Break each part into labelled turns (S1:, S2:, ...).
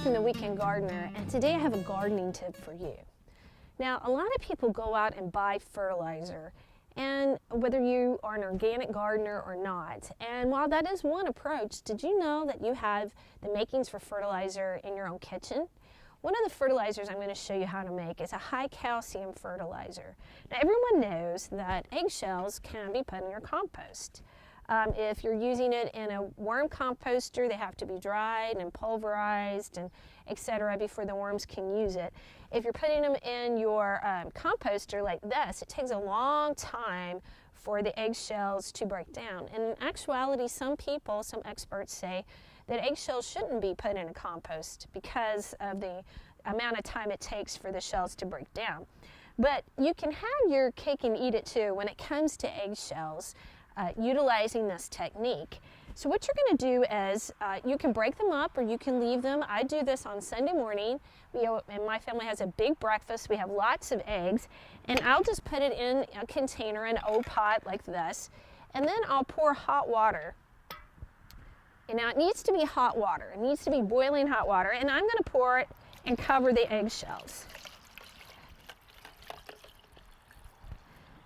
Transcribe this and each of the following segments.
S1: from the Weekend Gardener, and today I have a gardening tip for you. Now, a lot of people go out and buy fertilizer, and whether you are an organic gardener or not, and while that is one approach, did you know that you have the makings for fertilizer in your own kitchen? One of the fertilizers I'm going to show you how to make is a high calcium fertilizer. Now, everyone knows that eggshells can be put in your compost. If you're using it in a worm composter, they have to be dried and pulverized and etc. before the worms can use it. If you're putting them in your composter like this, it takes a long time for the eggshells to break down. And in actuality, some experts say that eggshells shouldn't be put in a compost because of the amount of time it takes for the shells to break down. But you can have your cake and eat it too when it comes to eggshells. Utilizing this technique. So what you're going to do is you can break them up or you can leave them. I do this on Sunday morning. And my family has a big breakfast. We have lots of eggs, and I'll just put it in a container, an old pot like this, and then I'll pour hot water. And now it needs to be hot water. It needs to be boiling hot water, and I'm going to pour it and cover the eggshells.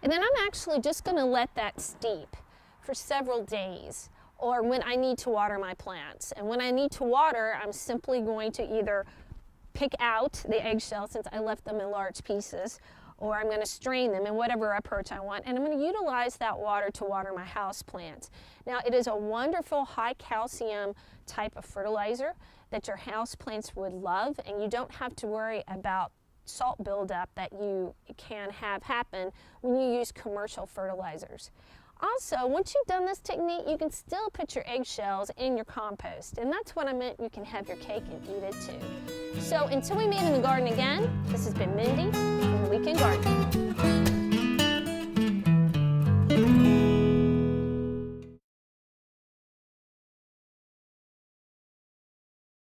S1: And then I'm actually just going to let that steep for several days, or when I need to water my plants. And when I need to water, I'm simply going to either pick out the eggshells since I left them in large pieces, or I'm going to strain them in whatever approach I want. And I'm going to utilize that water to water my house plants. Now, it is a wonderful high calcium type of fertilizer that your house plants would love, and you don't have to worry about salt buildup that you can have happen when you use commercial fertilizers. Also, once you've done this technique, you can still put your eggshells in your compost, and that's what I meant. You can have your cake and eat it too. So until we meet in the garden again, this has been Mindy from the Weekend Garden.